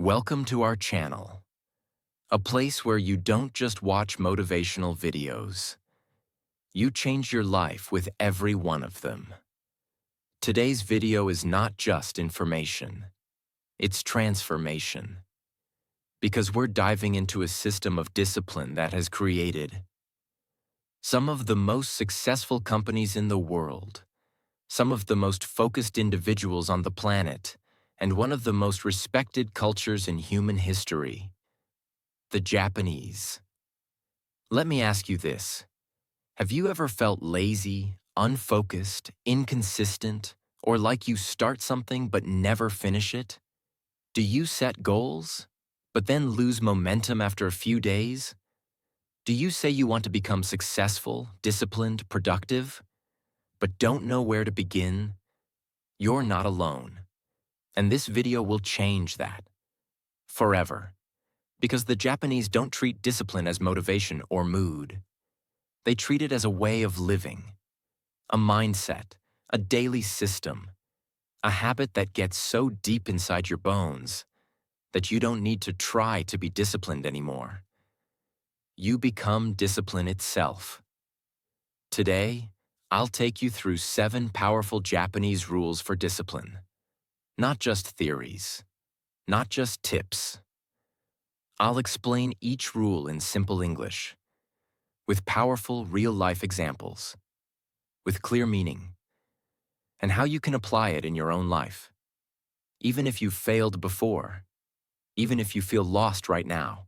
Welcome to our channel, a place where you don't just watch motivational videos. You change your life with every one of them. Today's video is not just information, it's transformation. Because we're diving into a system of discipline that has created some of the most successful companies in the world, some of the most focused individuals on the planet, and one of the most respected cultures in human history, the Japanese. Let me ask you this. Have you ever felt lazy, unfocused, inconsistent, or like you start something but never finish it? Do you set goals, but then lose momentum after a few days? Do you say you want to become successful, disciplined, productive, but don't know where to begin? You're not alone. And this video will change that. Forever. Because the Japanese don't treat discipline as motivation or mood. They treat it as a way of living, a mindset, a daily system, a habit that gets so deep inside your bones that you don't need to try to be disciplined anymore. You become discipline itself. Today, I'll take you through 7 powerful Japanese rules for discipline. Not just theories, not just tips. I'll explain each rule in simple English, with powerful real-life examples, with clear meaning, and how you can apply it in your own life. Even if you've failed before, even if you feel lost right now,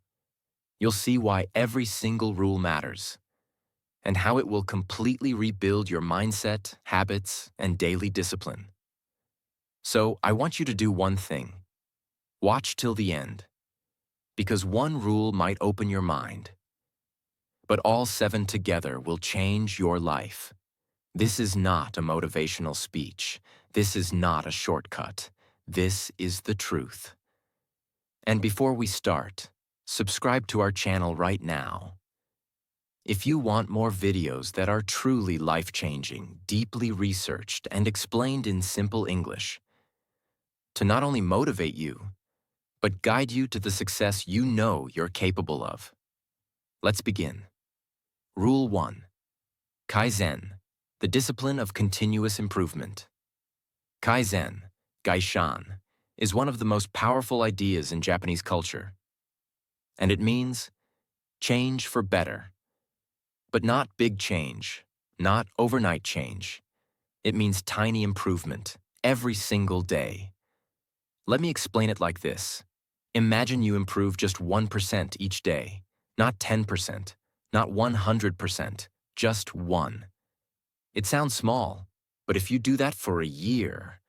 you'll see why every single rule matters, and how it will completely rebuild your mindset, habits, and daily discipline. So I want you to do one thing. Watch till the end, because one rule might open your mind, but all 7 together will change your life. This is not a motivational speech. This is not a shortcut. This is the truth. And before we start, subscribe to our channel right now. If you want more videos that are truly life-changing, deeply researched, and explained in simple English, to not only motivate you, but guide you to the success you know you're capable of. Let's begin. Rule 1. Kaizen, the discipline of continuous improvement. Kaizen, gaishan, is one of the most powerful ideas in Japanese culture. And it means change for better. But not big change, not overnight change. It means tiny improvement, every single day. Let me explain it like this. Imagine you improve just 1% each day, not 10%, not 100%, just 1. It sounds small, but if you do that for a year,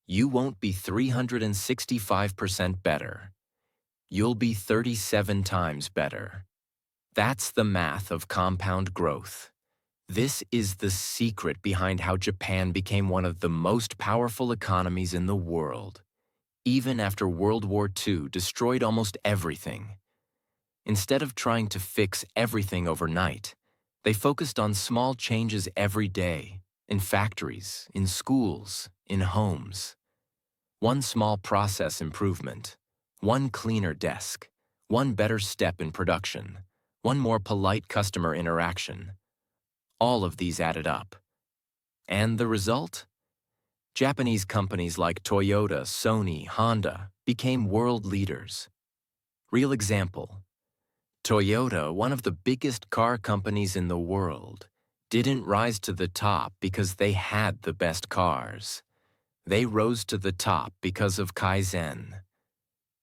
you won't be 365% better. You'll be 37 times better. That's the math of compound growth. This is the secret behind how Japan became one of the most powerful economies in the world, even after World War II destroyed almost everything. Instead of trying to fix everything overnight, they focused on small changes every day, in factories, in schools, in homes. One small process improvement, one cleaner desk, one better step in production, one more polite customer interaction. All of these added up. And the result? Japanese companies like Toyota, Sony, Honda became world leaders. Real example. Toyota, one of the biggest car companies in the world, didn't rise to the top because they had the best cars. They rose to the top because of kaizen.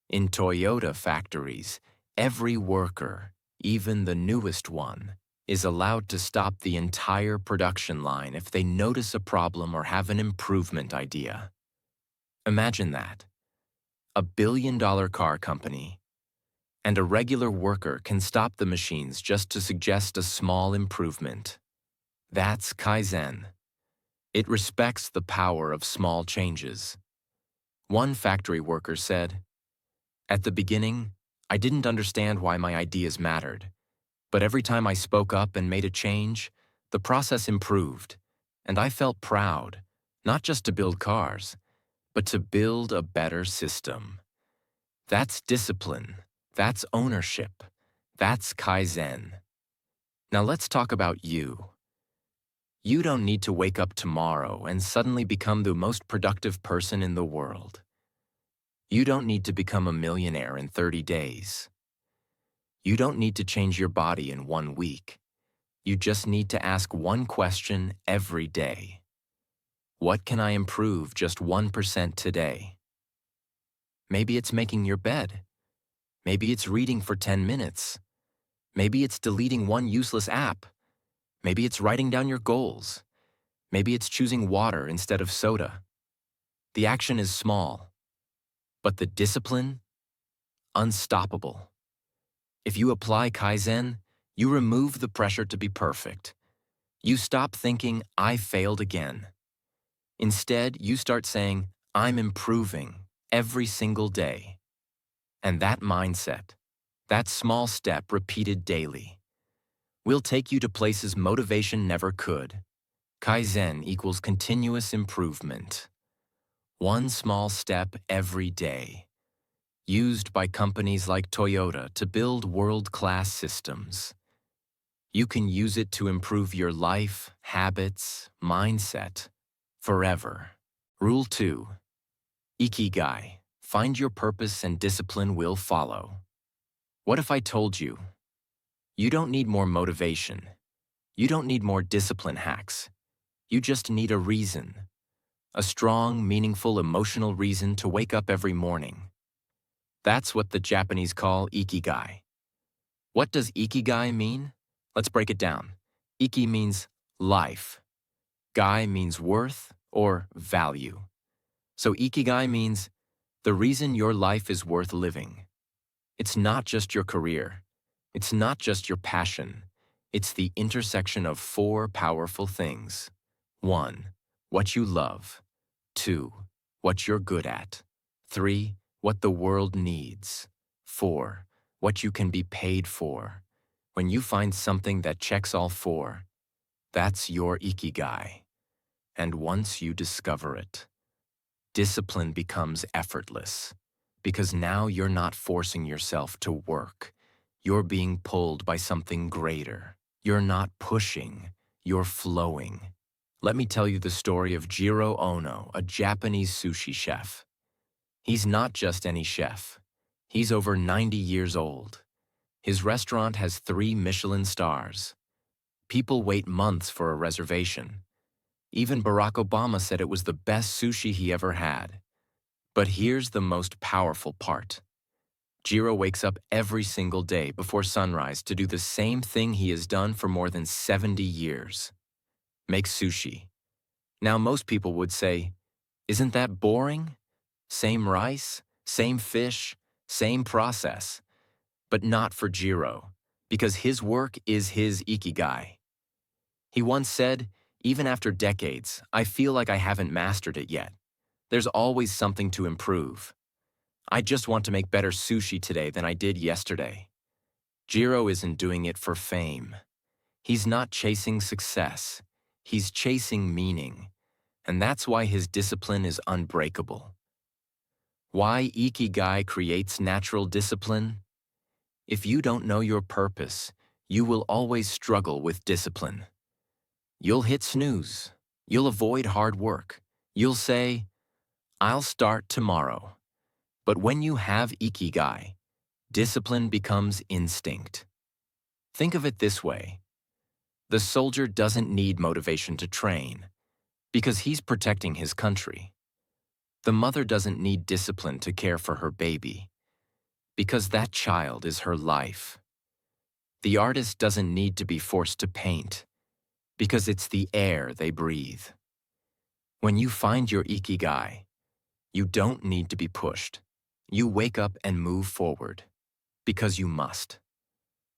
In Toyota factories, every worker, even the newest one, is allowed to stop the entire production line if they notice a problem or have an improvement idea. Imagine that. A billion-dollar car company, and a regular worker can stop the machines just to suggest a small improvement. That's kaizen. It respects the power of small changes. One factory worker said, "At the beginning, I didn't understand why my ideas mattered. But every time I spoke up and made a change, the process improved, and I felt proud, not just to build cars, but to build a better system." That's discipline. That's ownership. That's kaizen. Now let's talk about you. You don't need to wake up tomorrow and suddenly become the most productive person in the world. You don't need to become a millionaire in 30 days. You don't need to change your body in 1 week. You just need to ask one question every day. What can I improve just 1% today? Maybe it's making your bed. Maybe it's reading for 10 minutes. Maybe it's deleting one useless app. Maybe it's writing down your goals. Maybe it's choosing water instead of soda. The action is small, but the discipline, unstoppable. If you apply kaizen, you remove the pressure to be perfect. You stop thinking, I failed again. Instead, you start saying, I'm improving every single day. And that mindset, that small step repeated daily, will take you to places motivation never could. Kaizen equals continuous improvement. One small step every day. Used by companies like Toyota to build world-class systems. You can use it to improve your life, habits, mindset, forever. Rule 2. Ikigai. Find your purpose and discipline will follow. What if I told you, you don't need more motivation. You don't need more discipline hacks. You just need a reason. A strong, meaningful, emotional reason to wake up every morning. That's what the Japanese call ikigai. What does ikigai mean? Let's break it down. Iki means life. Gai means worth or value. So ikigai means the reason your life is worth living. It's not just your career. It's not just your passion. It's the intersection of 4 powerful things. 1. What you love. 2. What you're good at. 3. What the world needs. 4. What you can be paid for. When you find something that checks all 4, that's your ikigai. And once you discover it, discipline becomes effortless. Because now you're not forcing yourself to work. You're being pulled by something greater. You're not pushing, you're flowing. Let me tell you the story of Jiro Ono, a Japanese sushi chef. He's not just any chef. He's over 90 years old. His restaurant has 3 Michelin stars. People wait months for a reservation. Even Barack Obama said it was the best sushi he ever had. But here's the most powerful part. Jiro wakes up every single day before sunrise to do the same thing he has done for more than 70 years. Make sushi. Now most people would say, isn't that boring? Same rice, same fish, same process. But not for Jiro, because his work is his ikigai. He once said, even after decades, I feel like I haven't mastered it yet. There's always something to improve. I just want to make better sushi today than I did yesterday. Jiro isn't doing it for fame. He's not chasing success. He's chasing meaning. And that's why his discipline is unbreakable. Why ikigai creates natural discipline? If you don't know your purpose, you will always struggle with discipline. You'll hit snooze. You'll avoid hard work. You'll say, I'll start tomorrow. But when you have ikigai, discipline becomes instinct. Think of it this way. The soldier doesn't need motivation to train because he's protecting his country. The mother doesn't need discipline to care for her baby because that child is her life. The artist doesn't need to be forced to paint because it's the air they breathe. When you find your ikigai, you don't need to be pushed. You wake up and move forward because you must.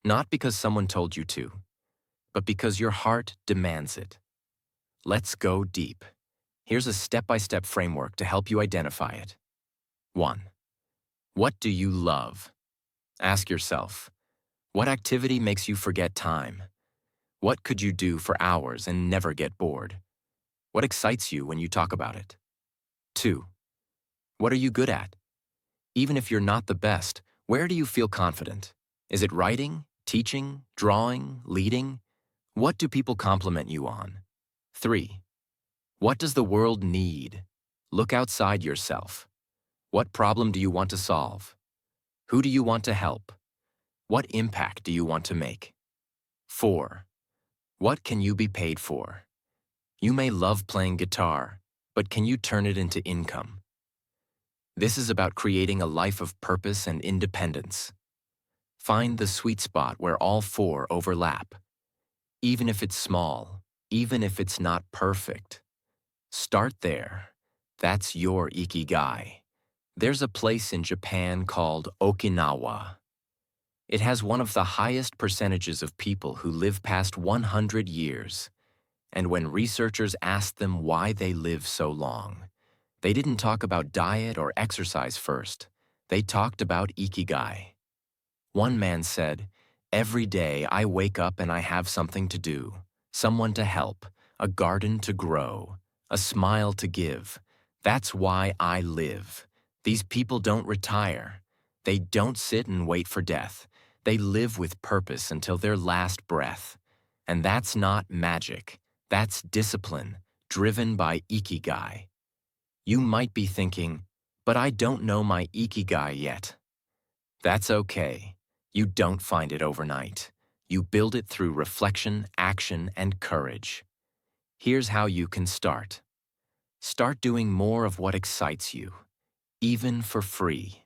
Not because someone told you to, but because your heart demands it. Let's go deep. Here's a step-by-step framework to help you identify it. 1. What do you love? Ask yourself, what activity makes you forget time? What could you do for hours and never get bored? What excites you when you talk about it? 2. What are you good at? Even if you're not the best, where do you feel confident? Is it writing, teaching, drawing, leading? What do people compliment you on? 3. What does the world need? Look outside yourself. What problem do you want to solve? Who do you want to help? What impact do you want to make? 4. What can you be paid for? You may love playing guitar, but can you turn it into income? This is about creating a life of purpose and independence. Find the sweet spot where all four overlap. Even if it's small, even if it's not perfect. Start there. That's your ikigai. There's a place in Japan called Okinawa. It has one of the highest percentages of people who live past 100 years. And when researchers asked them why they live so long, they didn't talk about diet or exercise first. They talked about ikigai. One man said, "Every day I wake up and I have something to do, someone to help, a garden to grow, a smile to give. That's why I live." These people don't retire. They don't sit and wait for death. They live with purpose until their last breath. And that's not magic. That's discipline, driven by ikigai. You might be thinking, but I don't know my ikigai yet. That's okay. You don't find it overnight. You build it through reflection, action, and courage. Here's how you can start. Start doing more of what excites you, even for free.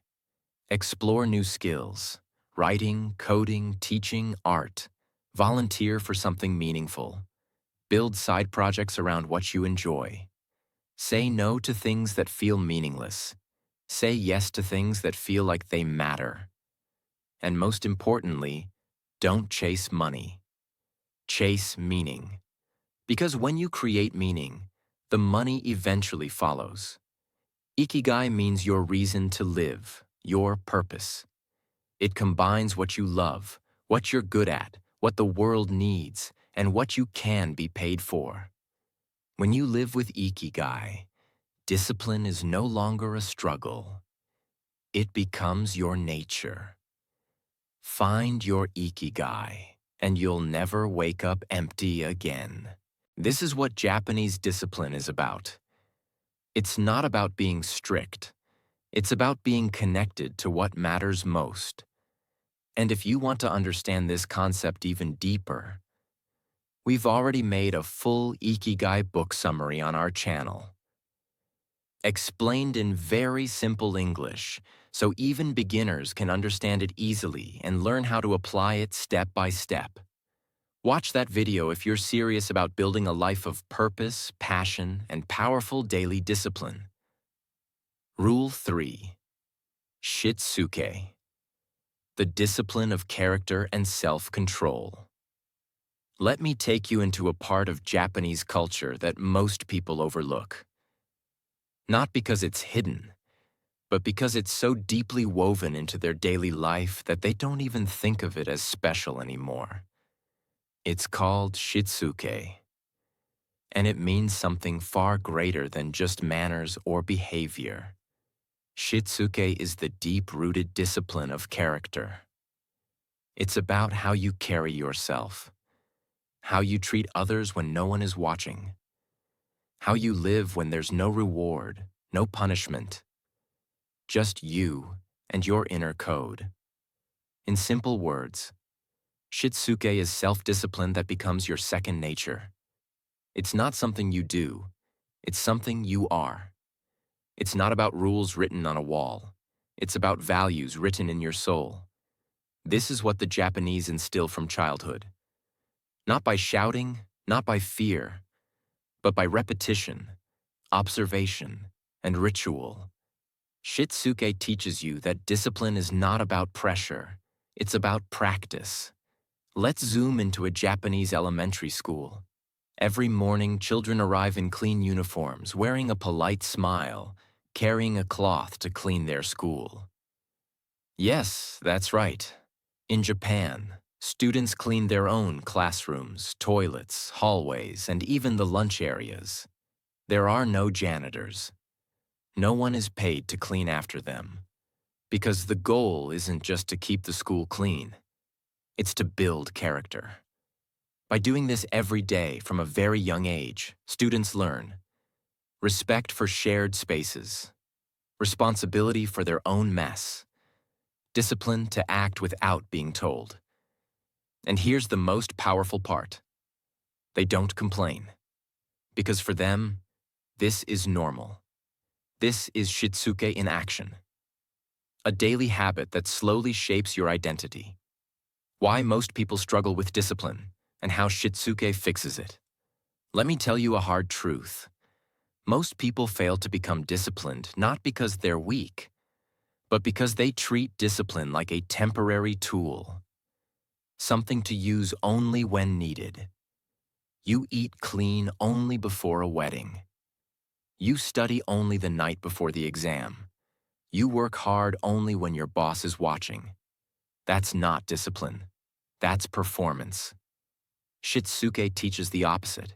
Explore new skills, writing, coding, teaching, art. Volunteer for something meaningful. Build side projects around what you enjoy. Say no to things that feel meaningless. Say yes to things that feel like they matter. And most importantly, don't chase money. Chase meaning. Because when you create meaning, the money eventually follows. Ikigai means your reason to live, your purpose. It combines what you love, what you're good at, what the world needs, and what you can be paid for. When you live with ikigai, discipline is no longer a struggle. It becomes your nature. Find your ikigai, and you'll never wake up empty again. This is what Japanese discipline is about. It's not about being strict. It's about being connected to what matters most. And if you want to understand this concept even deeper, we've already made a full ikigai book summary on our channel. Explained in very simple English, so even beginners can understand it easily and learn how to apply it step by step. Watch that video if you're serious about building a life of purpose, passion, and powerful daily discipline. Rule 3. Shitsuke. The discipline of character and self-control. Let me take you into a part of Japanese culture that most people overlook. Not because it's hidden, but because it's so deeply woven into their daily life that they don't even think of it as special anymore. It's called shitsuke, and it means something far greater than just manners or behavior. Shitsuke is the deep-rooted discipline of character. It's about how you carry yourself, how you treat others when no one is watching, how you live when there's no reward, no punishment, just you and your inner code. In simple words, shitsuke is self-discipline that becomes your second nature. It's not something you do, it's something you are. It's not about rules written on a wall. It's about values written in your soul. This is what the Japanese instill from childhood. Not by shouting, not by fear, but by repetition, observation, and ritual. Shitsuke teaches you that discipline is not about pressure, it's about practice. Let's zoom into a Japanese elementary school. Every morning, children arrive in clean uniforms, wearing a polite smile, carrying a cloth to clean their school. Yes, that's right. In Japan, students clean their own classrooms, toilets, hallways, and even the lunch areas. There are no janitors. No one is paid to clean after them. Because the goal isn't just to keep the school clean, it's to build character. By doing this every day from a very young age, students learn respect for shared spaces, responsibility for their own mess, discipline to act without being told. And here's the most powerful part. They don't complain. Because for them, this is normal. This is shitsuke in action. A daily habit that slowly shapes your identity. Why most people struggle with discipline, and how shitsuke fixes it. Let me tell you a hard truth. Most people fail to become disciplined not because they're weak, but because they treat discipline like a temporary tool. Something to use only when needed. You eat clean only before a wedding. You study only the night before the exam. You work hard only when your boss is watching. That's not discipline. That's performance. Shitsuke teaches the opposite.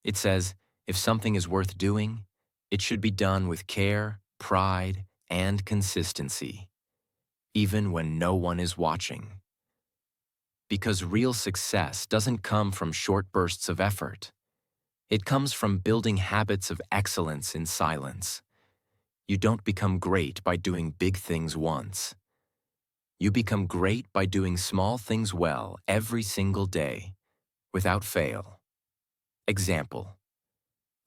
It says, if something is worth doing, it should be done with care, pride, and consistency, even when no one is watching. Because real success doesn't come from short bursts of effort. It comes from building habits of excellence in silence. You don't become great by doing big things once. You become great by doing small things well every single day, without fail. Example.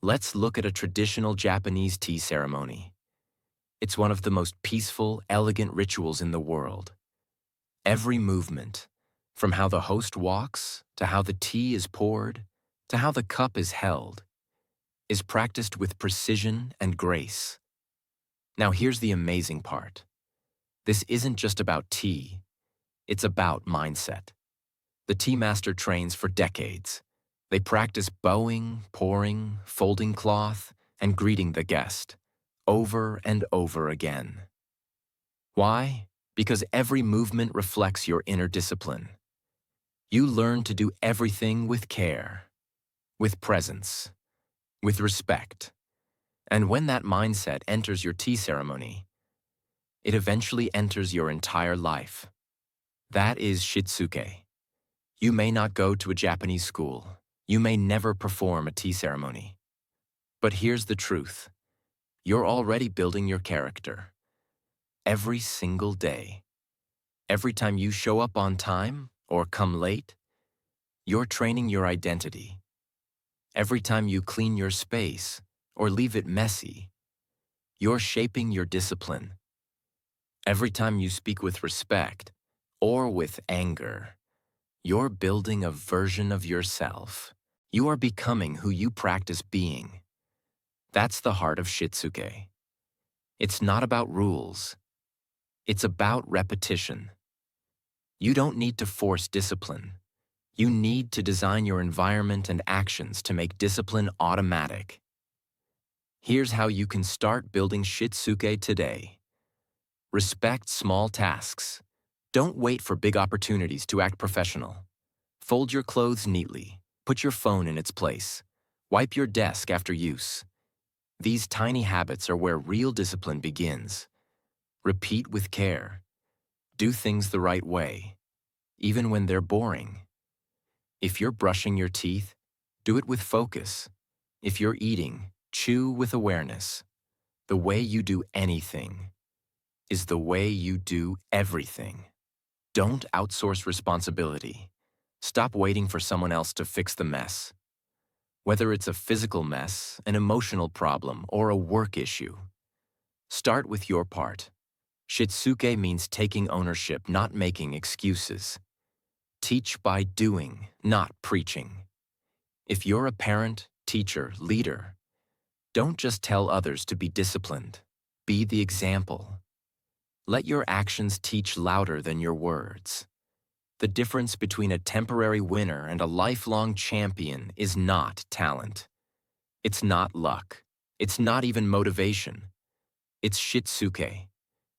Let's look at a traditional Japanese tea ceremony. It's one of the most peaceful, elegant rituals in the world. Every movement, from how the host walks, to how the tea is poured, to how the cup is held, is practiced with precision and grace. Now here's the amazing part. This isn't just about tea, it's about mindset. The tea master trains for decades. They practice bowing, pouring, folding cloth, and greeting the guest, over and over again. Why? Because every movement reflects your inner discipline. You learn to do everything with care, with presence, with respect. And when that mindset enters your tea ceremony, it eventually enters your entire life. That is shitsuke. You may not go to a Japanese school. You may never perform a tea ceremony. But here's the truth. You're already building your character. Every single day. Every time you show up on time or come late, you're training your identity. Every time you clean your space or leave it messy, you're shaping your discipline. Every time you speak with respect or with anger, you're building a version of yourself. You are becoming who you practice being. That's the heart of shitsuke. It's not about rules. It's about repetition. You don't need to force discipline. You need to design your environment and actions to make discipline automatic. Here's how you can start building shitsuke today. Respect small tasks. Don't wait for big opportunities to act professional. Fold your clothes neatly. Put your phone in its place. Wipe your desk after use. These tiny habits are where real discipline begins. Repeat with care. Do things the right way, even when they're boring. If you're brushing your teeth, do it with focus. If you're eating, chew with awareness. The way you do anything is the way you do everything. Don't outsource responsibility. Stop waiting for someone else to fix the mess. Whether it's a physical mess, an emotional problem, or a work issue, start with your part. Shitsuke means taking ownership, not making excuses. Teach by doing, not preaching. If you're a parent, teacher, leader, don't just tell others to be disciplined. Be the example. Let your actions teach louder than your words. The difference between a temporary winner and a lifelong champion is not talent. It's not luck. It's not even motivation. It's shitsuke.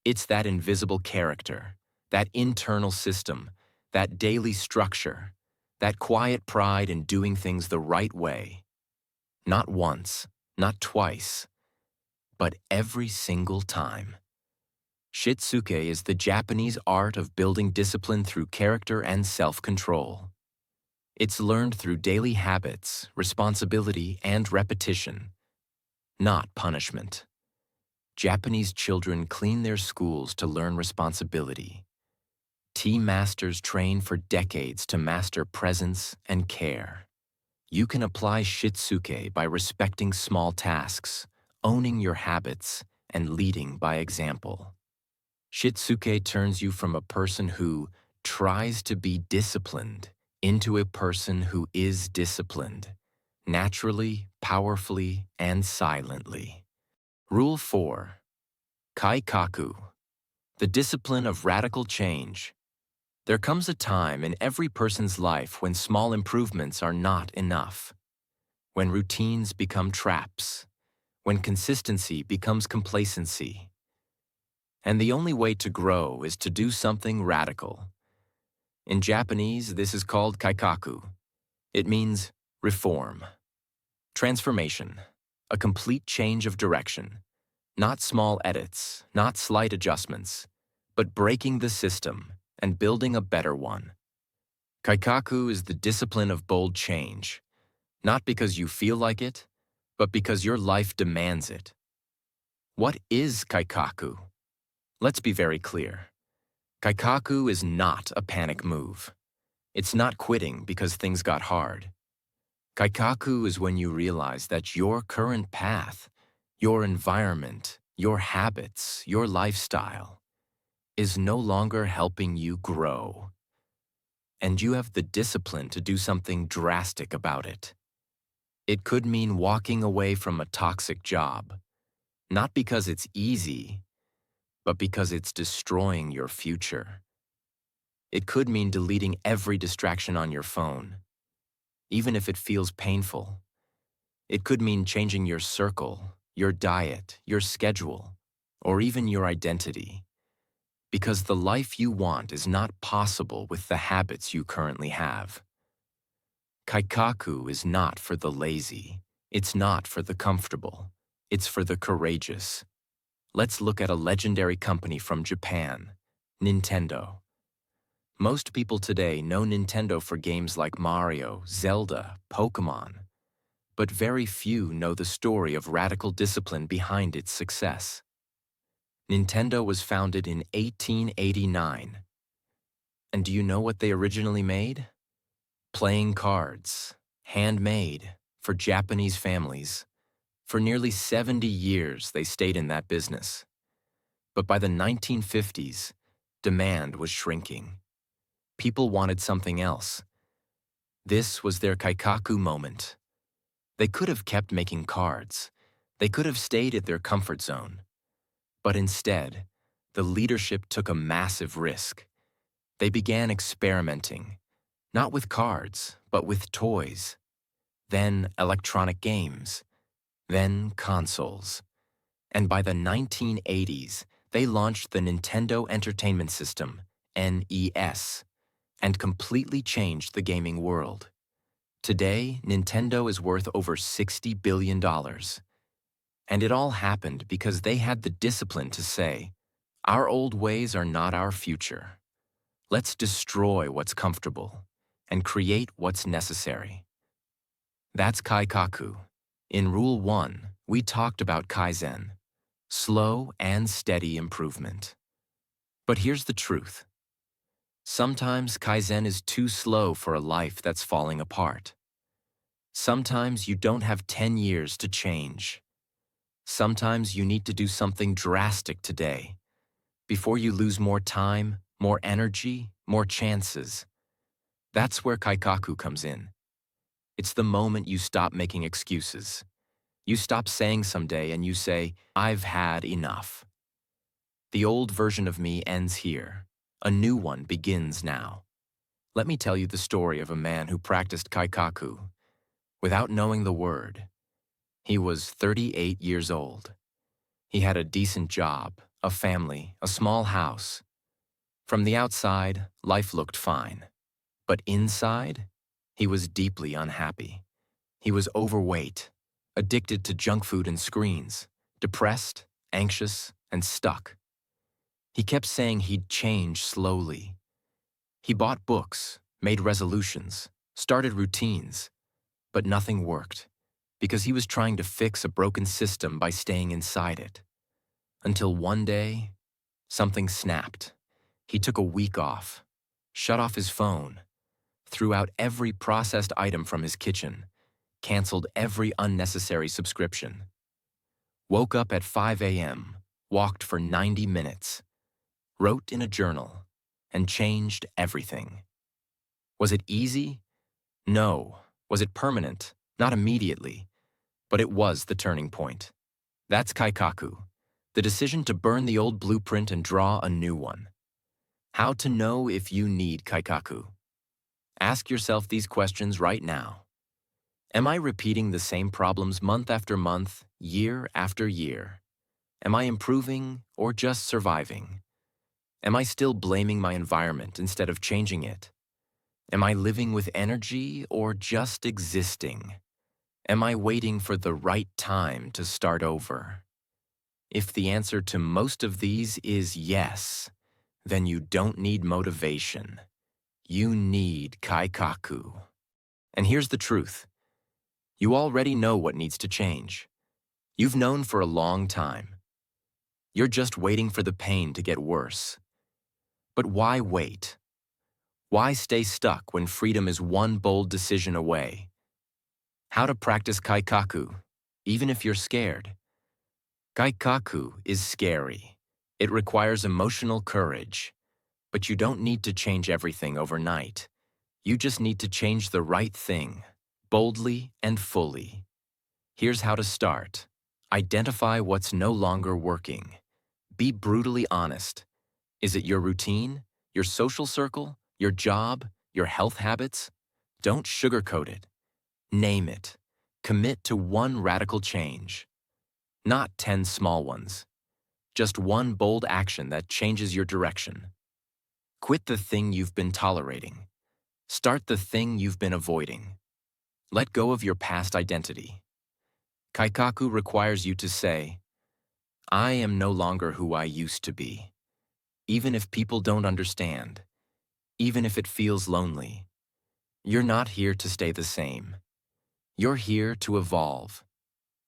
It's that invisible character, that internal system, that daily structure, that quiet pride in doing things the right way. Not once, not twice, but every single time. Shitsuke is the Japanese art of building discipline through character and self-control. It's learned through daily habits, responsibility, and repetition, not punishment. Japanese children clean their schools to learn responsibility. Tea masters train for decades to master presence and care. You can apply shitsuke by respecting small tasks, owning your habits, and leading by example. Shitsuke turns you from a person who tries to be disciplined into a person who is disciplined, naturally, powerfully, and silently. Rule 4. Kaikaku. The discipline of radical change. There comes a time in every person's life when small improvements are not enough, when routines become traps, when consistency becomes complacency. And the only way to grow is to do something radical. In Japanese, this is called kaikaku. It means reform, transformation, a complete change of direction. Not small edits, not slight adjustments, but breaking the system and building a better one. Kaikaku is the discipline of bold change, not because you feel like it, but because your life demands it. What is kaikaku? Let's be very clear. Kaikaku is not a panic move. It's not quitting because things got hard. Kaikaku is when you realize that your current path, your environment, your habits, your lifestyle, is no longer helping you grow. And you have the discipline to do something drastic about it. It could mean walking away from a toxic job, not because it's easy, but because it's destroying your future. It could mean deleting every distraction on your phone, even if it feels painful. It could mean changing your circle, your diet, your schedule, or even your identity. Because the life you want is not possible with the habits you currently have. Kaikaku is not for the lazy. It's not for the comfortable. It's for the courageous. Let's look at a legendary company from Japan, Nintendo. Most people today know Nintendo for games like Mario, Zelda, Pokemon. But very few know the story of radical discipline behind its success. Nintendo was founded in 1889. And do you know what they originally made? Playing cards, handmade, for Japanese families. For nearly 70 years, they stayed in that business. But by the 1950s, demand was shrinking. People wanted something else. This was their kaikaku moment. They could have kept making cards. They could have stayed at their comfort zone. But instead, the leadership took a massive risk. They began experimenting, not with cards, but with toys. Then electronic games. Then consoles. And by the 1980s, they launched the Nintendo Entertainment System, NES, and completely changed the gaming world. Today, Nintendo is worth over $60 billion. And it all happened because they had the discipline to say, our old ways are not our future. Let's destroy what's comfortable and create what's necessary. That's kaikaku. In Rule 1, we talked about kaizen, slow and steady improvement. But here's the truth. Sometimes kaizen is too slow for a life that's falling apart. Sometimes you don't have 10 years to change. Sometimes you need to do something drastic today, before you lose more time, more energy, more chances. That's where kaikaku comes in. It's the moment you stop making excuses. You stop saying someday and you say, I've had enough. The old version of me ends here. A new one begins now. Let me tell you the story of a man who practiced kaikaku without knowing the word. He was 38 years old. He had a decent job, a family, a small house. From the outside, life looked fine. But inside, he was deeply unhappy. He was overweight, addicted to junk food and screens, depressed, anxious, and stuck. He kept saying he'd change slowly. He bought books, made resolutions, started routines, but nothing worked because he was trying to fix a broken system by staying inside it. Until one day, something snapped. He took a week off, shut off his phone, threw out every processed item from his kitchen, canceled every unnecessary subscription, woke up at 5 a.m., walked for 90 minutes, wrote in a journal, and changed everything. Was it easy? No. Was it permanent? Not immediately. But it was the turning point. That's kaikaku, the decision to burn the old blueprint and draw a new one. How to know if you need kaikaku? Ask yourself these questions right now. Am I repeating the same problems month after month, year after year? Am I improving or just surviving? Am I still blaming my environment instead of changing it? Am I living with energy or just existing? Am I waiting for the right time to start over? If the answer to most of these is yes, then you don't need motivation. You need kaikaku. And here's the truth. You already know what needs to change. You've known for a long time. You're just waiting for the pain to get worse. But why wait? Why stay stuck when freedom is one bold decision away? How to practice kaikaku, even if you're scared. Kaikaku is scary. It requires emotional courage. But you don't need to change everything overnight. You just need to change the right thing, boldly and fully. Here's how to start. Identify what's no longer working. Be brutally honest. Is it your routine, your social circle, your job, your health habits? Don't sugarcoat it. Name it. Commit to one radical change. Not 10 small ones. Just one bold action that changes your direction. Quit the thing you've been tolerating. Start the thing you've been avoiding. Let go of your past identity. Kaikaku requires you to say, I am no longer who I used to be. Even if people don't understand, even if it feels lonely, you're not here to stay the same. You're here to evolve.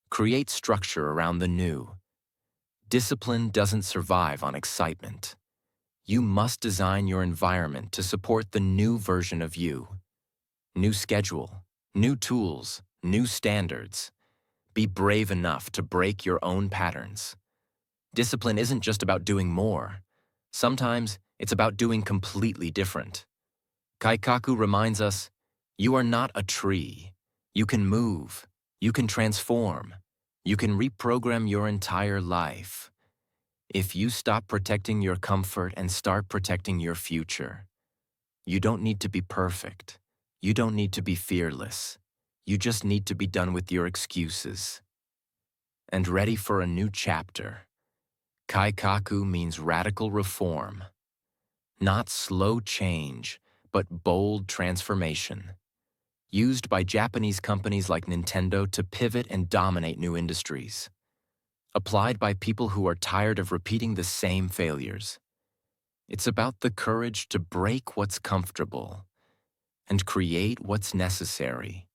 Create structure around the new. Discipline doesn't survive on excitement. You must design your environment to support the new version of you. New schedule, new tools, new standards. Be brave enough to break your own patterns. Discipline isn't just about doing more. Sometimes it's about doing completely different. Kaikaku reminds us, you are not a tree. You can move. You can transform. You can reprogram your entire life. If you stop protecting your comfort and start protecting your future, you don't need to be perfect. You don't need to be fearless. You just need to be done with your excuses and ready for a new chapter. Kaikaku means radical reform, not slow change, but bold transformation. Used by Japanese companies like Nintendo to pivot and dominate new industries. Applied by people who are tired of repeating the same failures. It's about the courage to break what's comfortable and create what's necessary.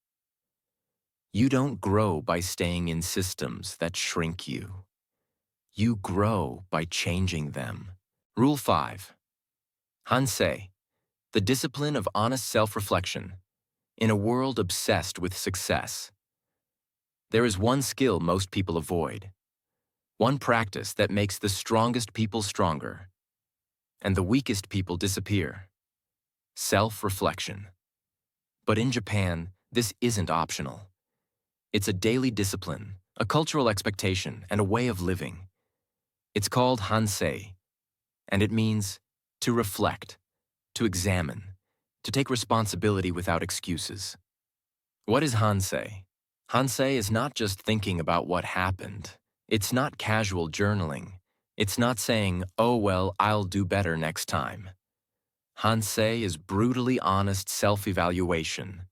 You don't grow by staying in systems that shrink you. You grow by changing them. Rule 5. Hansei, the discipline of honest self-reflection. In a world obsessed with success, there is one skill most people avoid. One practice that makes the strongest people stronger and the weakest people disappear. Self-reflection. But in Japan, this isn't optional. It's a daily discipline, a cultural expectation, and a way of living. It's called hansei, and it means to reflect, to examine, to take responsibility without excuses. What is hansei? Hansei is not just thinking about what happened. It's not casual journaling. It's not saying, oh well, I'll do better next time. Hansei is brutally honest self-evaluation.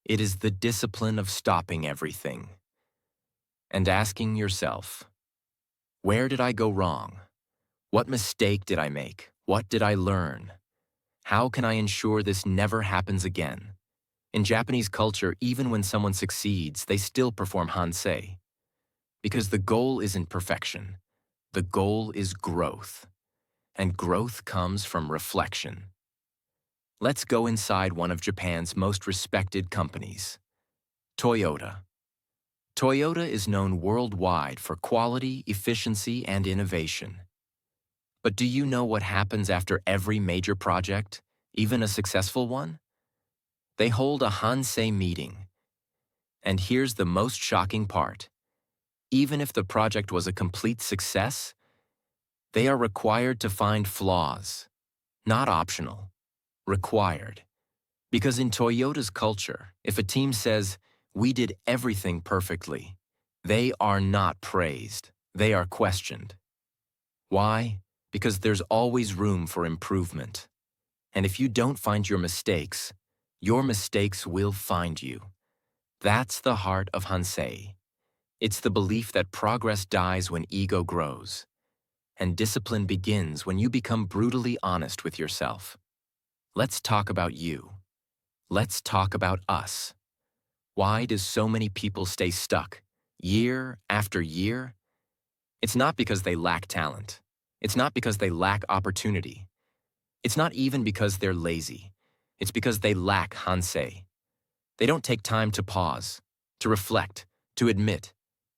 It is the discipline of stopping everything and asking yourself, where did I go wrong? What mistake did I make? What did I learn? How can I ensure this never happens again? In Japanese culture, even when someone succeeds, they still perform hansei. Because the goal isn't perfection. The goal is growth. And growth comes from reflection. Let's go inside one of Japan's most respected companies, Toyota. Toyota is known worldwide for quality, efficiency, and innovation. But do you know what happens after every major project, even a successful one? They hold a hansei meeting. And here's the most shocking part. Even if the project was a complete success, they are required to find flaws. Not optional, required. Because in Toyota's culture, if a team says, "We did everything perfectly," they are not praised, they are questioned. Why? Because there's always room for improvement. And if you don't find your mistakes will find you. That's the heart of hansei. It's the belief that progress dies when ego grows. And discipline begins when you become brutally honest with yourself. Let's talk about you. Let's talk about us. Why do so many people stay stuck, year after year? It's not because they lack talent. It's not because they lack opportunity. It's not even because they're lazy. It's because they lack hansei. They don't take time to pause, to reflect, to admit,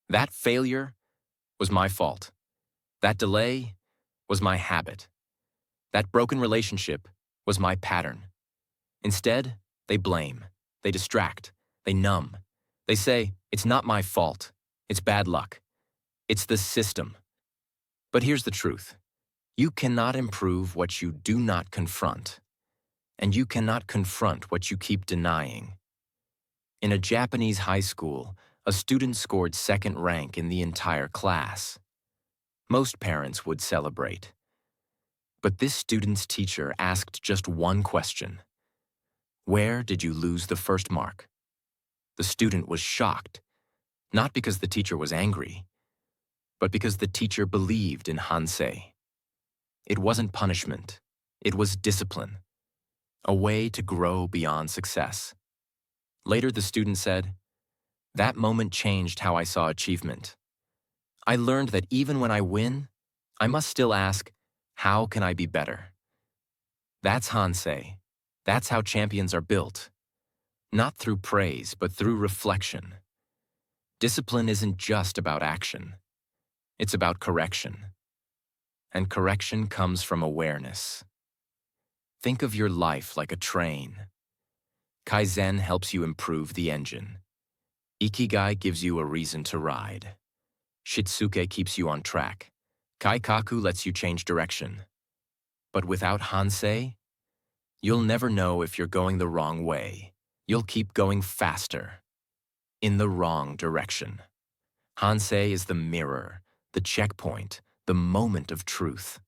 that failure was my fault. That delay was my habit. That broken relationship was my pattern. Instead, they blame, they distract, they numb. They say, "It's not my fault. It's bad luck. It's the system." But here's the truth. You cannot improve what you do not confront. And you cannot confront what you keep denying. In a Japanese high school, a student scored second rank in the entire class. Most parents would celebrate. But this student's teacher asked just one question. Where did you lose the first mark? The student was shocked, not because the teacher was angry, but because the teacher believed in hansei. It wasn't punishment, it was discipline, a way to grow beyond success. Later, the student said, "That moment changed how I saw achievement. I learned that even when I win, I must still ask, how can I be better?" That's hansei. That's how champions are built. Not through praise, but through reflection. Discipline isn't just about action. It's about correction. And correction comes from awareness. Think of your life like a train. Kaizen helps you improve the engine. Ikigai gives you a reason to ride. Shitsuke keeps you on track. Kaikaku lets you change direction. But without hansei, you'll never know if you're going the wrong way. You'll keep going faster, in the wrong direction. Hansei is the mirror, the checkpoint, the moment of truth.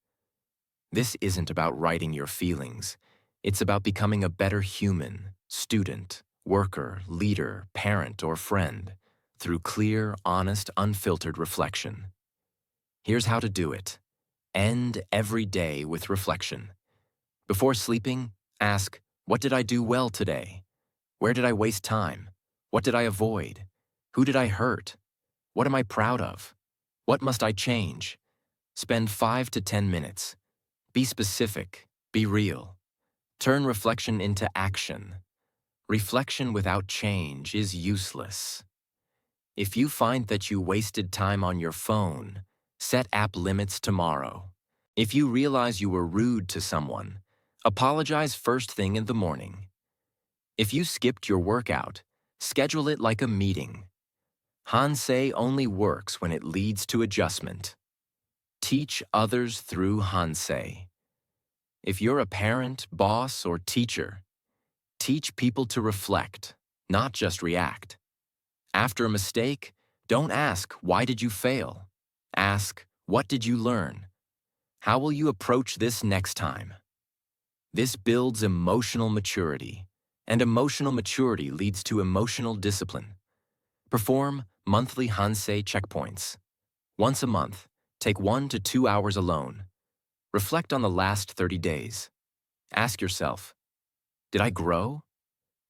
This isn't about writing your feelings. It's about becoming a better human, student, worker, leader, parent, or friend through clear, honest, unfiltered reflection. Here's how to do it. End every day with reflection. Before sleeping, ask, what did I do well today? Where did I waste time? What did I avoid? Who did I hurt? What am I proud of? What must I change? Spend 5 to 10 minutes. Be specific. Be real. Turn reflection into action. Reflection without change is useless. If you find that you wasted time on your phone, set app limits tomorrow. If you realize you were rude to someone, apologize first thing in the morning. If you skipped your workout, schedule it like a meeting. Hansei only works when it leads to adjustment. Teach others through hansei. If you're a parent, boss, or teacher, teach people to reflect, not just react. After a mistake, don't ask, "Why did you fail?" Ask, "What did you learn? How will you approach this next time?" This builds emotional maturity, and emotional maturity leads to emotional discipline. Perform monthly hansei checkpoints. Once a month, take 1 to 2 hours alone. Reflect on the last 30 days. Ask yourself, did I grow?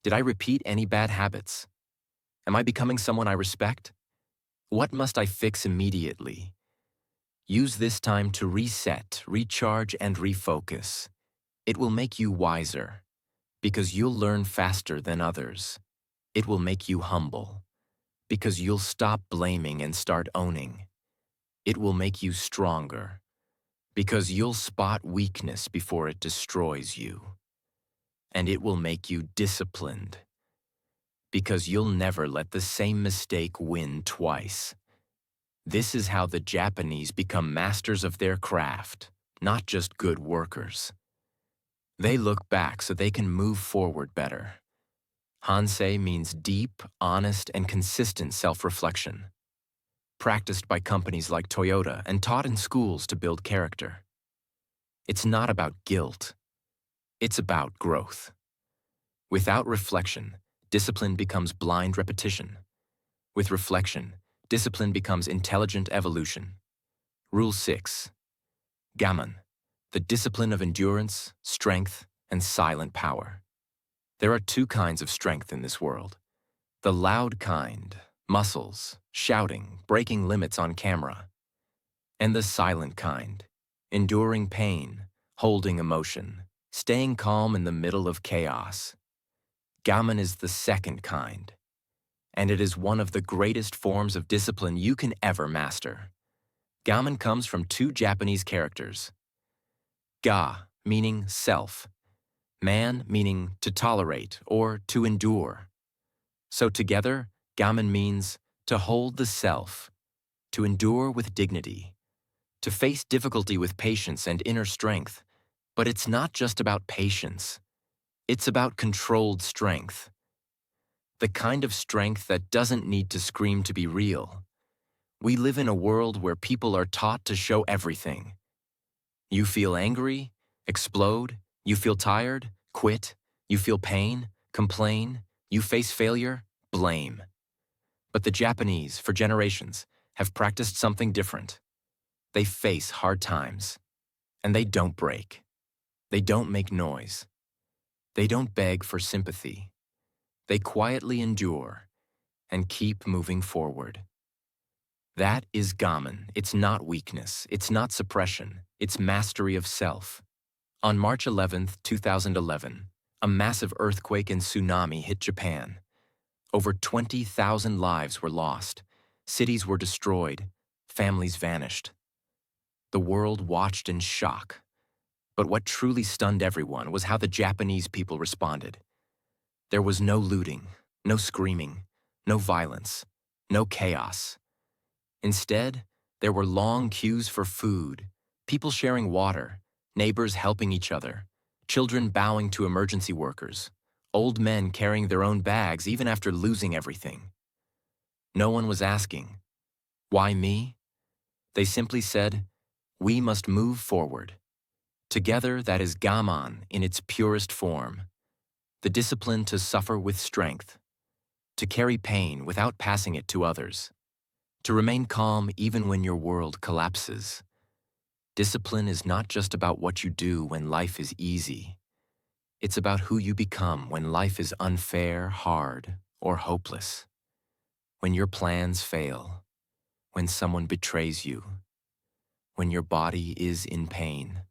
Did I repeat any bad habits? Am I becoming someone I respect? What must I fix immediately? Use this time to reset, recharge, and refocus. It will make you wiser, because you'll learn faster than others. It will make you humble, because you'll stop blaming and start owning. It will make you stronger, because you'll spot weakness before it destroys you. And it will make you disciplined, because you'll never let the same mistake win twice. This is how the Japanese become masters of their craft, not just good workers. They look back so they can move forward better. Hansei means deep, honest, and consistent self-reflection, practiced by companies like Toyota and taught in schools to build character. It's not about guilt. It's about growth. Without reflection, discipline becomes blind repetition. With reflection, discipline becomes intelligent evolution. Rule 6. Gaman, the discipline of endurance, strength, and silent power. There are two kinds of strength in this world. The loud kind, muscles, shouting, breaking limits on camera. And the silent kind, enduring pain, holding emotion, staying calm in the middle of chaos. Gaman is the second kind, and it is one of the greatest forms of discipline you can ever master. Gaman comes from two Japanese characters. Ga, meaning self. Man, meaning to tolerate or to endure. So together, gaman means to hold the self, to endure with dignity, to face difficulty with patience and inner strength. But it's not just about patience. It's about controlled strength. The kind of strength that doesn't need to scream to be real. We live in a world where people are taught to show everything. You feel angry, explode. You feel tired, quit. You feel pain, complain. You face failure, blame. But the Japanese, for generations, have practiced something different. They face hard times, and they don't break. They don't make noise. They don't beg for sympathy. They quietly endure and keep moving forward. That is gaman. It's not weakness. It's not suppression. It's mastery of self. On March 11, 2011, a massive earthquake and tsunami hit Japan. Over 20,000 lives were lost. Cities were destroyed. Families vanished. The world watched in shock. But what truly stunned everyone was how the Japanese people responded. There was no looting, no screaming, no violence, no chaos. Instead, there were long queues for food, people sharing water, neighbors helping each other, children bowing to emergency workers, old men carrying their own bags even after losing everything. No one was asking, "Why me?" They simply said, "We must move forward." Together, that is gaman in its purest form. The discipline to suffer with strength, to carry pain without passing it to others, to remain calm even when your world collapses. Discipline is not just about what you do when life is easy. It's about who you become when life is unfair, hard, or hopeless. When your plans fail, when someone betrays you, when your body is in pain,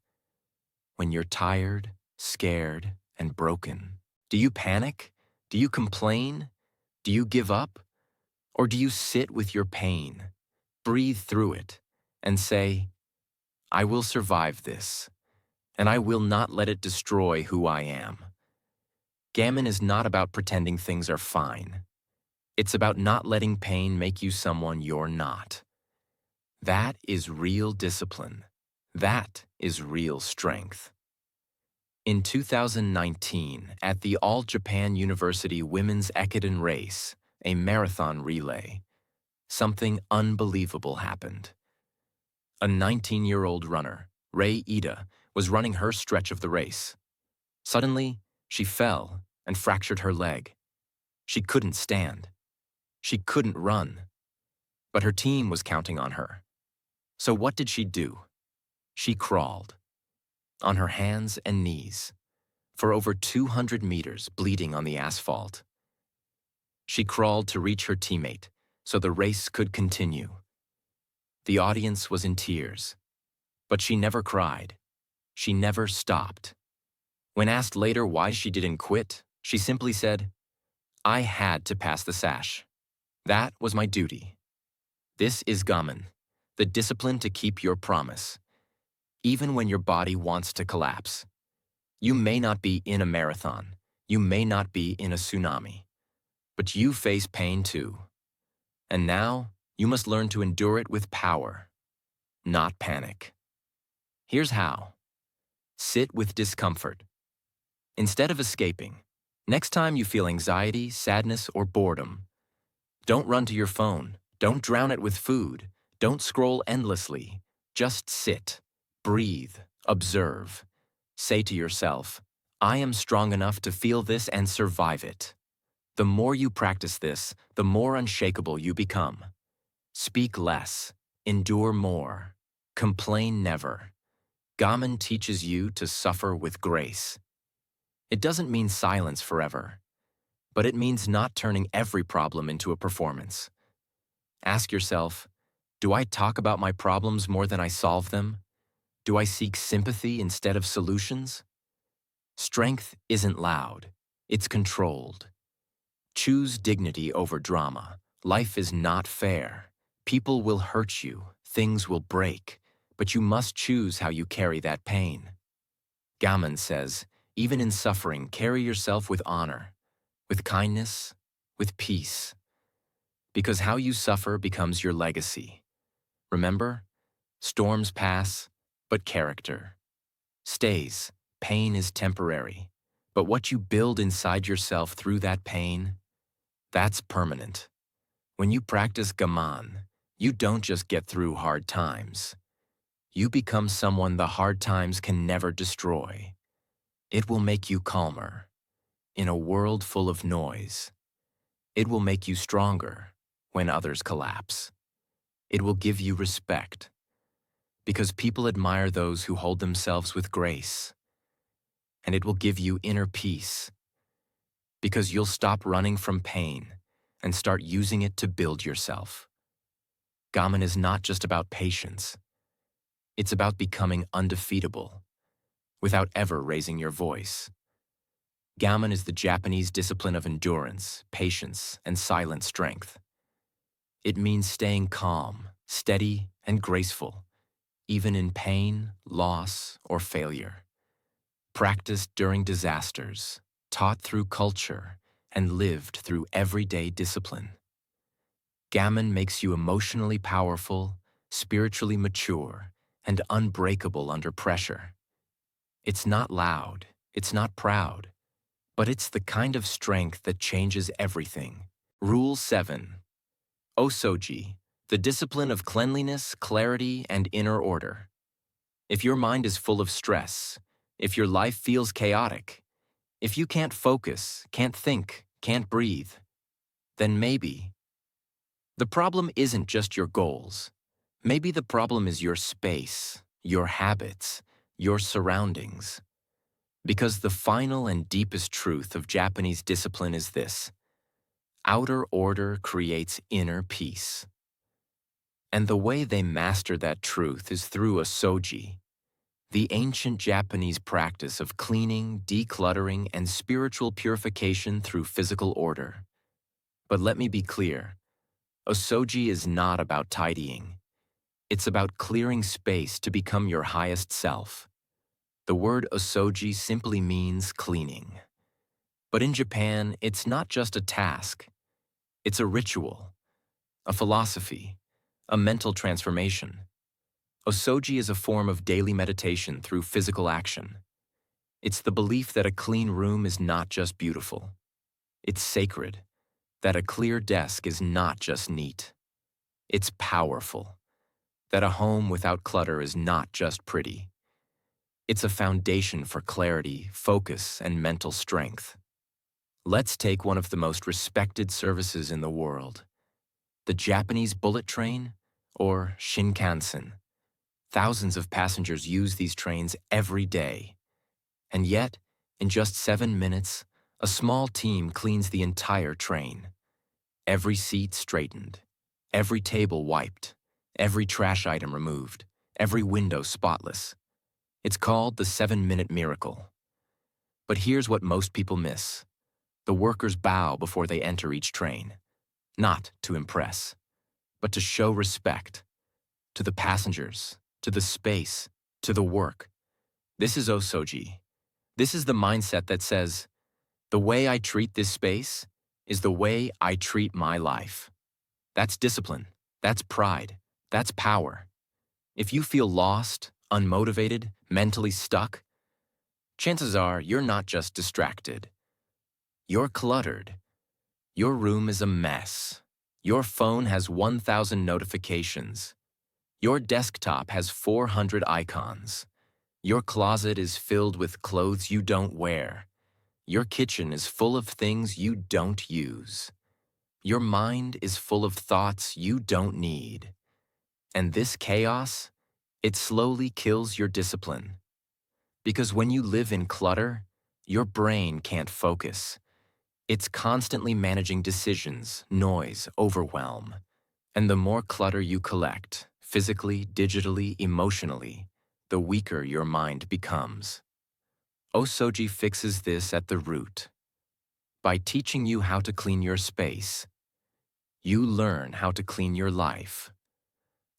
when you're tired, scared, and broken. Do you panic? Do you complain? Do you give up? Or do you sit with your pain, breathe through it, and say, "I will survive this, and I will not let it destroy who I am"? Gammon is not about pretending things are fine. It's about not letting pain make you someone you're not. That is real discipline. That is real strength. In 2019, at the All Japan University Women's Ekiden Race, a marathon relay, something unbelievable happened. A 19-year-old runner, Rei Ida, was running her stretch of the race. Suddenly, she fell and fractured her leg. She couldn't stand. She couldn't run. But her team was counting on her. So what did she do? She crawled. on her hands and knees, for over 200 meters, bleeding on the asphalt. She crawled to reach her teammate so the race could continue. The audience was in tears, but she never cried. She never stopped. When asked later why she didn't quit, she simply said, "I had to pass the sash. That was my duty." This is gaman, the discipline to keep your promise, even when your body wants to collapse. You may not be in a marathon, you may not be in a tsunami, but you face pain too. And now, you must learn to endure it with power, not panic. Here's how. Sit with discomfort. Instead of escaping, next time you feel anxiety, sadness, or boredom, don't run to your phone, don't drown it with food, don't scroll endlessly. Just sit, breathe, observe. Say to yourself, "I am strong enough to feel this and survive it." The more you practice this, the more unshakable you become. Speak less, endure more, complain never. Gaman teaches you to suffer with grace. It doesn't mean silence forever, but it means not turning every problem into a performance. Ask yourself, do I talk about my problems more than I solve them? Do I seek sympathy instead of solutions? Strength isn't loud, it's controlled. Choose dignity over drama. Life is not fair. People will hurt you, things will break, but you must choose how you carry that pain. Gaman says, even in suffering, carry yourself with honor, with kindness, with peace. Because how you suffer becomes your legacy. Remember, storms pass, but character stays. Pain is temporary, but what you build inside yourself through that pain, that's permanent. When you practice gaman, you don't just get through hard times. You become someone the hard times can never destroy. It will make you calmer. In a world full of noise, it will make you stronger when others collapse. It will give you respect, because people admire those who hold themselves with grace. And it will give you inner peace, because you'll stop running from pain and start using it to build yourself. Gaman is not just about patience. It's about becoming undefeatable, without ever raising your voice. Gaman is the Japanese discipline of endurance, patience, and silent strength. It means staying calm, steady, and graceful, even in pain, loss, or failure. Practiced during disasters, taught through culture, and lived through everyday discipline. Gaman makes you emotionally powerful, spiritually mature, and unbreakable under pressure. It's not loud, it's not proud, but it's the kind of strength that changes everything. Rule 7. Osoji, the discipline of cleanliness, clarity, and inner order. If your mind is full of stress, if your life feels chaotic, if you can't focus, can't think, can't breathe, then maybe the problem isn't just your goals. Maybe the problem is your space, your habits, your surroundings. Because the final and deepest truth of Japanese discipline is this: outer order creates inner peace. And the way they master that truth is through osoji, the ancient Japanese practice of cleaning, decluttering, and spiritual purification through physical order. But let me be clear, osoji is not about tidying. It's about clearing space to become your highest self. The word osoji simply means cleaning. But in Japan, it's not just a task. It's a ritual, a philosophy, a mental transformation. Osoji is a form of daily meditation through physical action. It's the belief that a clean room is not just beautiful. It's sacred, that a clear desk is not just neat. It's powerful, that a home without clutter is not just pretty. It's a foundation for clarity, focus, and mental strength. Let's take one of the most respected services in the world, the Japanese bullet train, or Shinkansen. Thousands of passengers use these trains every day. And yet, in just 7 minutes, a small team cleans the entire train. Every seat straightened, every table wiped, every trash item removed, every window spotless. It's called the 7-minute miracle. But here's what most people miss. The workers bow before they enter each train, not to impress, but to show respect to the passengers, to the space, to the work. This is osoji. This is the mindset that says, the way I treat this space is the way I treat my life. That's discipline. That's pride. That's power. If you feel lost, unmotivated, mentally stuck, chances are you're not just distracted. You're cluttered. Your room is a mess. Your phone has 1,000 notifications. Your desktop has 400 icons. Your closet is filled with clothes you don't wear. Your kitchen is full of things you don't use. Your mind is full of thoughts you don't need. And this chaos, it slowly kills your discipline. Because when you live in clutter, your brain can't focus. It's constantly managing decisions, noise, overwhelm. And the more clutter you collect, physically, digitally, emotionally, the weaker your mind becomes. Osoji fixes this at the root. By teaching you how to clean your space, you learn how to clean your life.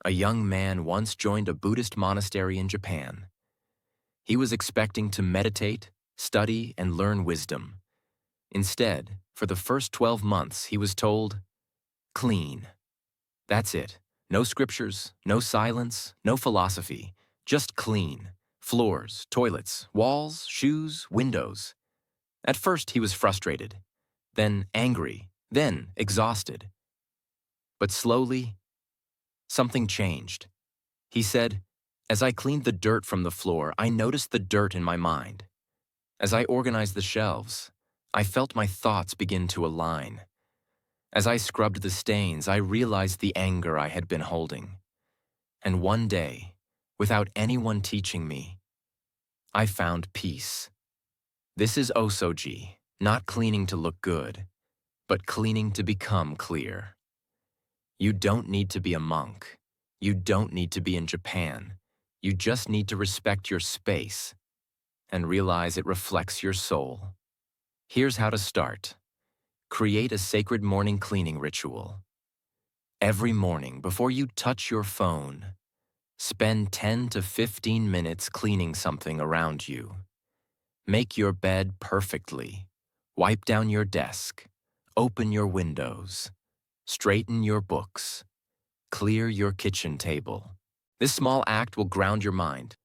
A young man once joined a Buddhist monastery in Japan. He was expecting to meditate, study, and learn wisdom. Instead, for the first 12 months, he was told, clean. That's it. No scriptures, no silence, no philosophy, just clean. Floors, toilets, walls, shoes, windows. At first, he was frustrated, then angry, then exhausted. But slowly, something changed. He said, as I cleaned the dirt from the floor, I noticed the dirt in my mind. As I organized the shelves, I felt my thoughts begin to align. As I scrubbed the stains, I realized the anger I had been holding. And one day, without anyone teaching me, I found peace. This is osoji, not cleaning to look good, but cleaning to become clear. You don't need to be a monk. You don't need to be in Japan. You just need to respect your space and realize it reflects your soul. Here's how to start. Create a sacred morning cleaning ritual. Every morning, before you touch your phone, spend 10 to 15 minutes cleaning something around you. Make your bed perfectly. Wipe down your desk. Open your windows. Straighten your books. Clear your kitchen table. This small act will ground your mind.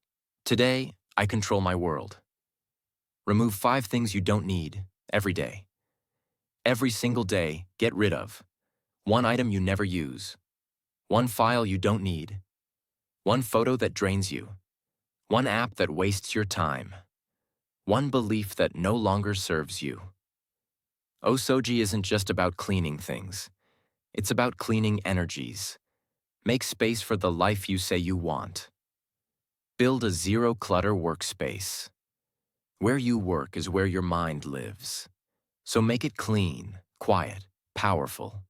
Today, I control my world. Remove 5 things you don't need every day. Every single day, get rid of 1 item you never use, 1 file you don't need, 1 photo that drains you, 1 app that wastes your time, 1 belief that no longer serves you. Osoji isn't just about cleaning things. It's about cleaning energies. Make space for the life you say you want. Build a zero-clutter workspace. Where you work is where your mind lives. So make it clean, quiet, powerful.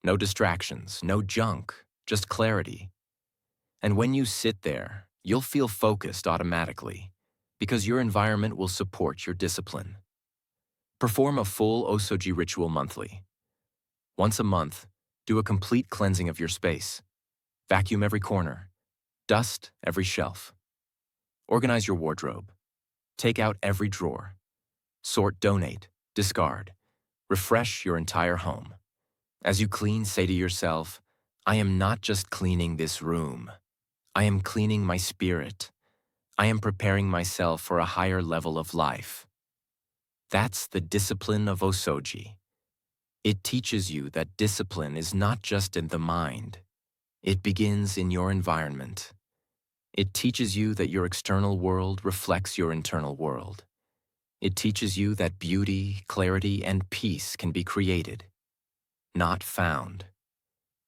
No distractions, no junk, just clarity. And when you sit there, you'll feel focused automatically, because your environment will support your discipline. Perform a full osoji ritual monthly. Once a month, do a complete cleansing of your space. Vacuum every corner. Dust every shelf. Organize your wardrobe. Take out every drawer. Sort, donate, discard. Refresh your entire home. As you clean, say to yourself, I am not just cleaning this room. I am cleaning my spirit. I am preparing myself for a higher level of life. That's the discipline of osoji. It teaches you that discipline is not just in the mind. It begins in your environment. It teaches you that your external world reflects your internal world. It teaches you that beauty, clarity, and peace can be created, not found.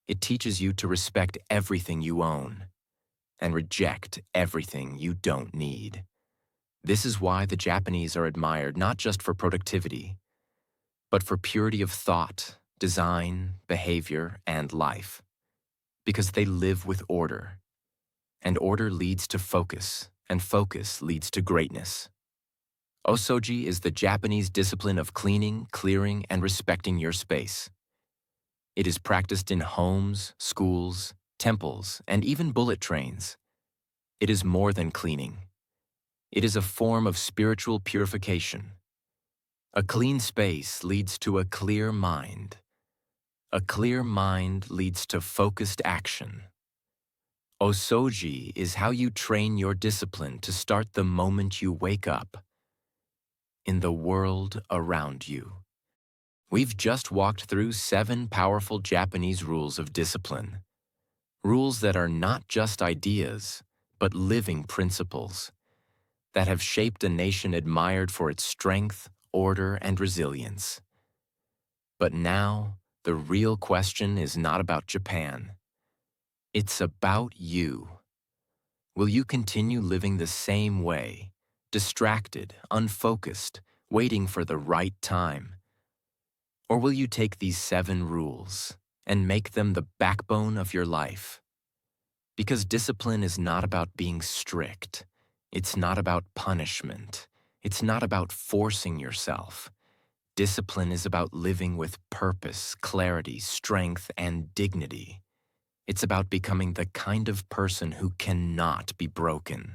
It teaches you to respect everything you own. and reject everything you don't need. This is why the Japanese are admired not just for productivity, but for purity of thought, design, behavior, and life. Because they live with order, and order leads to focus, and focus leads to greatness. Osoji is the Japanese discipline of cleaning, clearing, and respecting your space. It is practiced in homes, schools, temples, and even bullet trains. It is more than cleaning. It is a form of spiritual purification. A clean space leads to a clear mind. A clear mind leads to focused action. Osoji is how you train your discipline to start the moment you wake up, in the world around you. We've just walked through 7 powerful Japanese rules of discipline. Rules that are not just ideas, but living principles that have shaped a nation admired for its strength, order, and resilience. But now, the real question is not about Japan. It's about you. Will you continue living the same way, distracted, unfocused, waiting for the right time? Or will you take these 7 rules and make them the backbone of your life? Because discipline is not about being strict. It's not about punishment. It's not about forcing yourself. Discipline is about living with purpose, clarity, strength, and dignity. It's about becoming the kind of person who cannot be broken,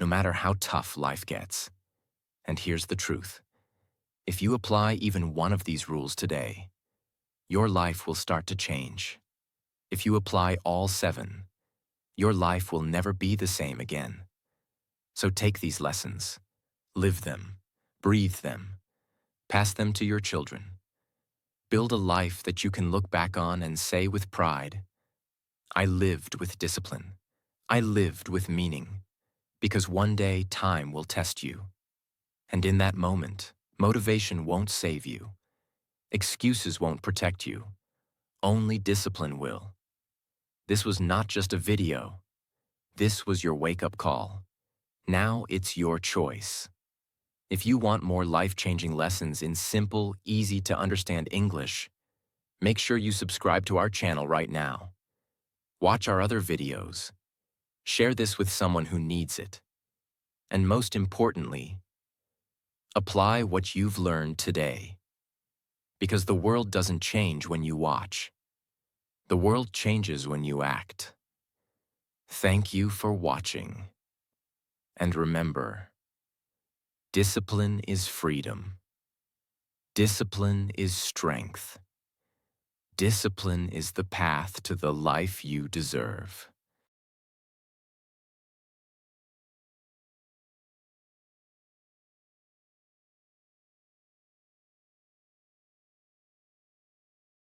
no matter how tough life gets. And here's the truth. If you apply even one of these rules today, your life will start to change. If you apply all 7, your life will never be the same again. So take these lessons, live them, breathe them, pass them to your children. Build a life that you can look back on and say with pride, I lived with discipline. I lived with meaning. Because one day time will test you. And in that moment, motivation won't save you. Excuses won't protect you. Only discipline will. This was not just a video. This was your wake-up call. Now it's your choice. If you want more life-changing lessons in simple, easy-to-understand English, make sure you subscribe to our channel right now. Watch our other videos. Share this with someone who needs it. And most importantly, apply what you've learned today. Because the world doesn't change when you watch. The world changes when you act. Thank you for watching. And remember, discipline is freedom. Discipline is strength. Discipline is the path to the life you deserve.